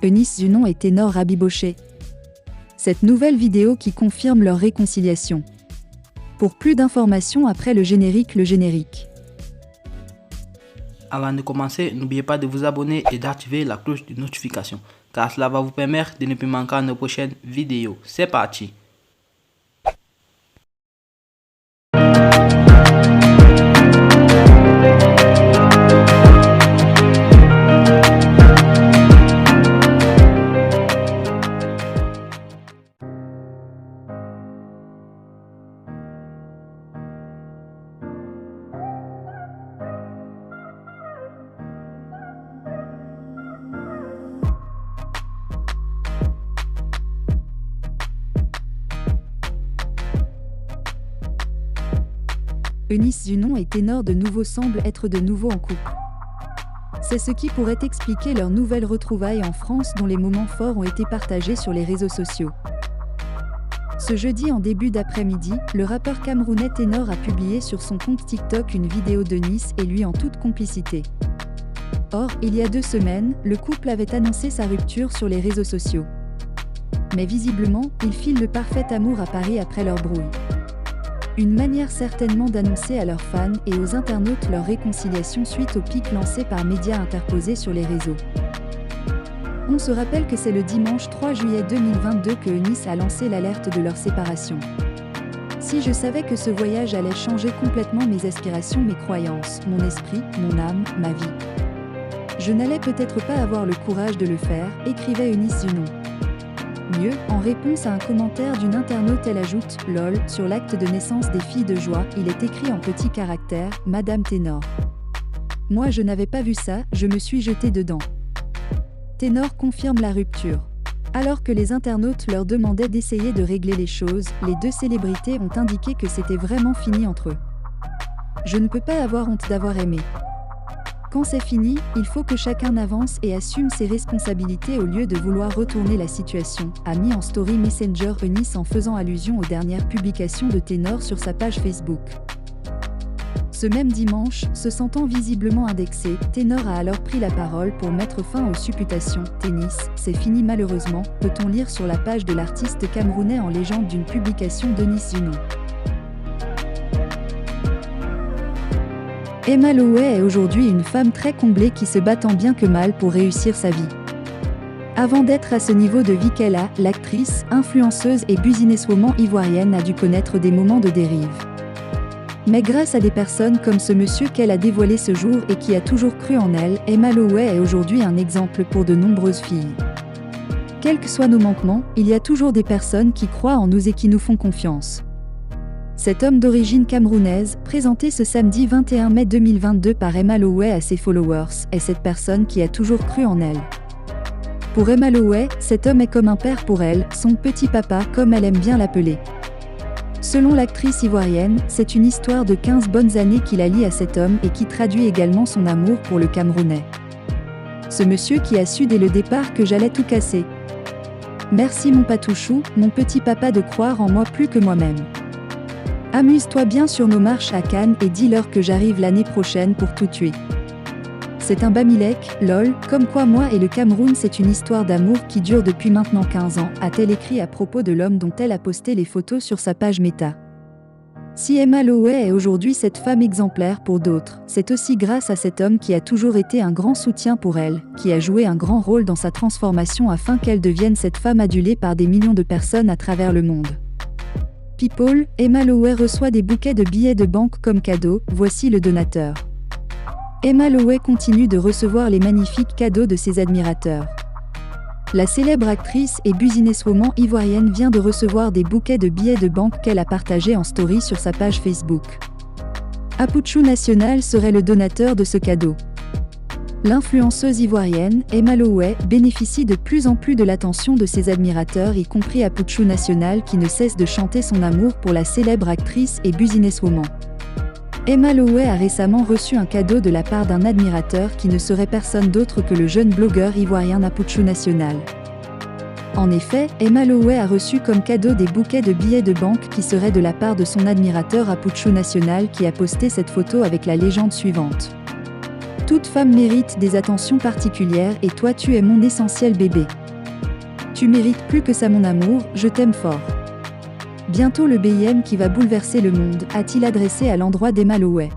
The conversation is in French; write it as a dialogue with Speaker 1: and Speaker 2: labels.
Speaker 1: Eunice Zunon et Ténor rabiboché. Cette nouvelle vidéo qui confirme leur réconciliation. Pour plus d'informations après le générique.
Speaker 2: Avant de commencer, n'oubliez pas de vous abonner et d'activer la cloche de notification, car cela va vous permettre de ne plus manquer nos prochaines vidéos. C'est parti!
Speaker 1: Eunice Zunon et Ténor de nouveau semblent être de nouveau en couple. C'est ce qui pourrait expliquer leur nouvelle retrouvaille en France dont les moments forts ont été partagés sur les réseaux sociaux. Ce jeudi en début d'après-midi, le rappeur camerounais Ténor a publié sur son compte TikTok une vidéo d'Eunice et lui en toute complicité. Or, il y a 2 semaines, le couple avait annoncé sa rupture sur les réseaux sociaux. Mais visiblement, ils filent le parfait amour à Paris après leur brouille. Une manière certainement d'annoncer à leurs fans et aux internautes leur réconciliation suite au pic lancé par médias interposés sur les réseaux. On se rappelle que c'est le dimanche 3 juillet 2022 que Eunice a lancé l'alerte de leur séparation. Si je savais que ce voyage allait changer complètement mes aspirations, mes croyances, mon esprit, mon âme, ma vie. Je n'allais peut-être pas avoir le courage de le faire, écrivait Eunice Zunon. Mieux, en réponse à un commentaire d'une internaute, elle ajoute « Lol, sur l'acte de naissance des filles de joie, il est écrit en petits caractères « Madame Ténor ». Moi je n'avais pas vu ça, je me suis jetée dedans. Ténor confirme la rupture. Alors que les internautes leur demandaient d'essayer de régler les choses, les 2 célébrités ont indiqué que c'était vraiment fini entre eux. Je ne peux pas avoir honte d'avoir aimé. Quand c'est fini, il faut que chacun avance et assume ses responsabilités au lieu de vouloir retourner la situation, a mis en story Messenger Eunice en faisant allusion aux dernières publications de Ténor sur sa page Facebook. Ce même dimanche, se sentant visiblement indexé, Ténor a alors pris la parole pour mettre fin aux supputations. « Tennis, c'est fini malheureusement », peut-on lire sur la page de l'artiste camerounais en légende d'une publication d'Eunice Zunon. Emma Lowey est aujourd'hui une femme très comblée qui se bat tant bien que mal pour réussir sa vie. Avant d'être à ce niveau de vie qu'elle a, l'actrice, influenceuse et businesswoman ivoirienne a dû connaître des moments de dérive. Mais grâce à des personnes comme ce monsieur qu'elle a dévoilé ce jour et qui a toujours cru en elle, Emma Lowey est aujourd'hui un exemple pour de nombreuses filles. Quels que soient nos manquements, il y a toujours des personnes qui croient en nous et qui nous font confiance. Cet homme d'origine camerounaise, présenté ce samedi 21 mai 2022 par Emma Lowey à ses followers, est cette personne qui a toujours cru en elle. Pour Emma Lowey, cet homme est comme un père pour elle, son petit papa comme elle aime bien l'appeler. Selon l'actrice ivoirienne, c'est une histoire de 15 bonnes années qui la lie à cet homme et qui traduit également son amour pour le Camerounais. Ce monsieur qui a su dès le départ que j'allais tout casser. Merci mon patouchou, mon petit papa de croire en moi plus que moi-même. Amuse-toi bien sur nos marches à Cannes et dis-leur que j'arrive l'année prochaine pour tout tuer. C'est un bamilek, lol, comme quoi moi et le Cameroun c'est une histoire d'amour qui dure depuis maintenant 15 ans, a-t-elle écrit à propos de l'homme dont elle a posté les photos sur sa page Meta. Si Emma Lowey est aujourd'hui cette femme exemplaire pour d'autres, c'est aussi grâce à cet homme qui a toujours été un grand soutien pour elle, qui a joué un grand rôle dans sa transformation afin qu'elle devienne cette femme adulée par des millions de personnes à travers le monde. People, Emma Lowey reçoit des bouquets de billets de banque comme cadeau, voici le donateur. Emma Lowey continue de recevoir les magnifiques cadeaux de ses admirateurs. La célèbre actrice et businesswoman ivoirienne vient de recevoir des bouquets de billets de banque qu'elle a partagés en story sur sa page Facebook. Apouchou National serait le donateur de ce cadeau. L'influenceuse ivoirienne, Emma Lowey, bénéficie de plus en plus de l'attention de ses admirateurs, y compris Apouchou National qui ne cesse de chanter son amour pour la célèbre actrice et businesswoman. Emma Lowey a récemment reçu un cadeau de la part d'un admirateur qui ne serait personne d'autre que le jeune blogueur ivoirien Apouchou National. En effet, Emma Lowey a reçu comme cadeau des bouquets de billets de banque qui seraient de la part de son admirateur Apouchou National qui a posté cette photo avec la légende suivante. Toute femme mérite des attentions particulières et toi tu es mon essentiel bébé. Tu mérites plus que ça mon amour, je t'aime fort. Bientôt le BIM qui va bouleverser le monde, a-t-il adressé à l'endroit d'Emma Lowey.